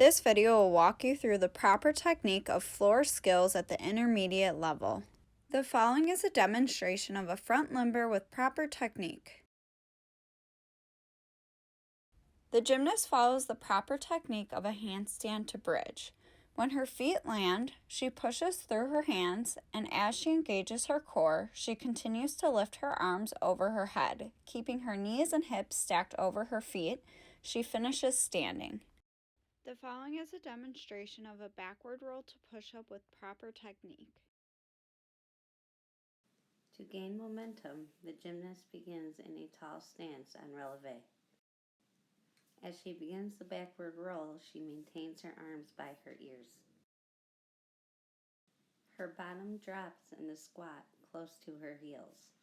This video will walk you through the proper technique of floor skills at the intermediate level. The following is a demonstration of a front limber with proper technique. The gymnast follows the proper technique of a handstand to bridge. When her feet land, she pushes through her hands, and as she engages her core, she continues to lift her arms over her head, keeping her knees and hips stacked over her feet. She finishes standing. The following is a demonstration of a backward roll to push-up with proper technique. To gain momentum, the gymnast begins in a tall stance on releve. As she begins the backward roll, she maintains her arms by her ears. Her bottom drops in a squat close to her heels.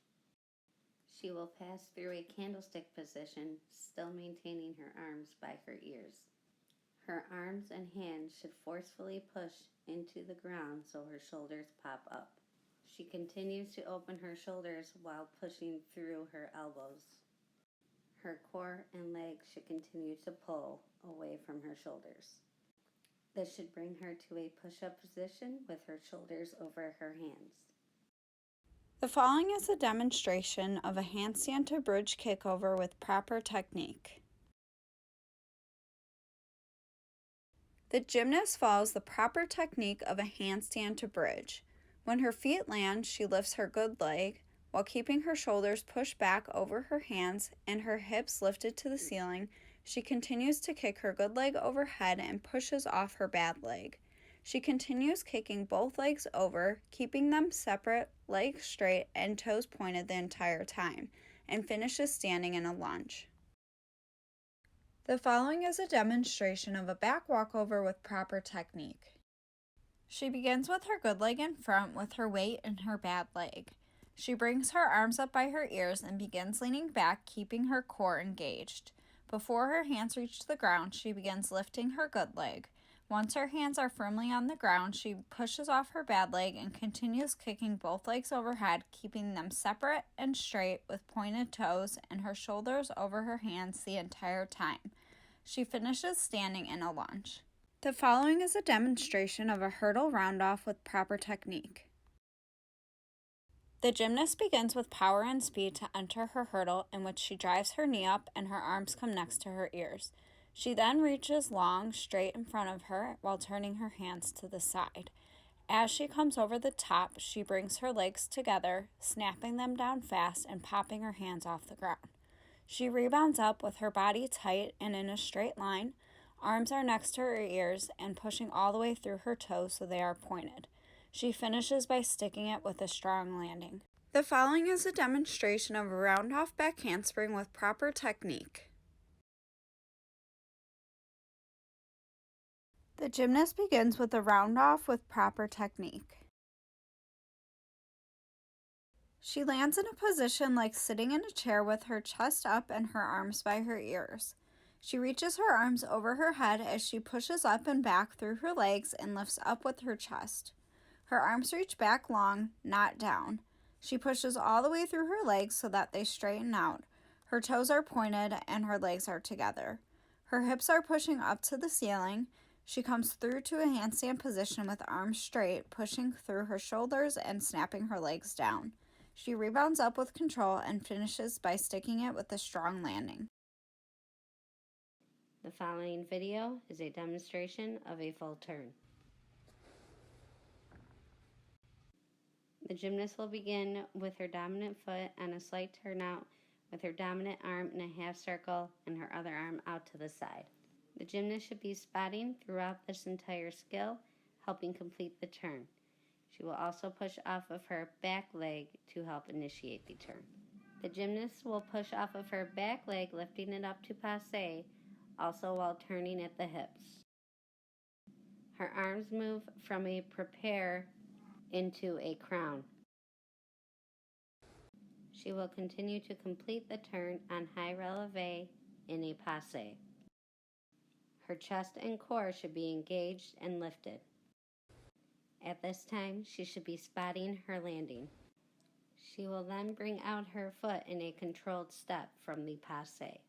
She will pass through a candlestick position, still maintaining her arms by her ears. Her arms and hands should forcefully push into the ground so her shoulders pop up. She continues to open her shoulders while pushing through her elbows. Her core and legs should continue to pull away from her shoulders. This should bring her to a push-up position with her shoulders over her hands. The following is a demonstration of a handstand to bridge kickover with proper technique. The gymnast follows the proper technique of a handstand to bridge. When her feet land, she lifts her good leg, while keeping her shoulders pushed back over her hands and her hips lifted to the ceiling. She continues to kick her good leg overhead and pushes off her bad leg. She continues kicking both legs over, keeping them separate, legs straight, and toes pointed the entire time, and finishes standing in a lunge. The following is a demonstration of a back walkover with proper technique. She begins with her good leg in front with her weight in her bad leg. She brings her arms up by her ears and begins leaning back, keeping her core engaged. Before her hands reach the ground, she begins lifting her good leg. Once her hands are firmly on the ground, she pushes off her bad leg and continues kicking both legs overhead, keeping them separate and straight with pointed toes and her shoulders over her hands the entire time. She finishes standing in a lunge. The following is a demonstration of a hurdle round-off with proper technique. The gymnast begins with power and speed to enter her hurdle, in which she drives her knee up and her arms come next to her ears. She then reaches long, straight in front of her while turning her hands to the side. As she comes over the top, she brings her legs together, snapping them down fast and popping her hands off the ground. She rebounds up with her body tight and in a straight line. Arms are next to her ears and pushing all the way through her toes so they are pointed. She finishes by sticking it with a strong landing. The following is a demonstration of a round-off back handspring with proper technique. The gymnast begins with a round-off with proper technique. She lands in a position like sitting in a chair with her chest up and her arms by her ears. She reaches her arms over her head as she pushes up and back through her legs and lifts up with her chest. Her arms reach back long, not down. She pushes all the way through her legs so that they straighten out. Her toes are pointed and her legs are together. Her hips are pushing up to the ceiling. She comes through to a handstand position with arms straight, pushing through her shoulders and snapping her legs down. She rebounds up with control and finishes by sticking it with a strong landing. The following video is a demonstration of a full turn. The gymnast will begin with her dominant foot on a slight turnout with her dominant arm in a half circle and her other arm out to the side. The gymnast should be spotting throughout this entire skill, helping complete the turn. She will also push off of her back leg to help initiate the turn. The gymnast will push off of her back leg, lifting it up to passe, also while turning at the hips. Her arms move from a prepare into a crown. She will continue to complete the turn on high releve in a passe. Her chest and core should be engaged and lifted. At this time, she should be spotting her landing. She will then bring out her foot in a controlled step from the passe.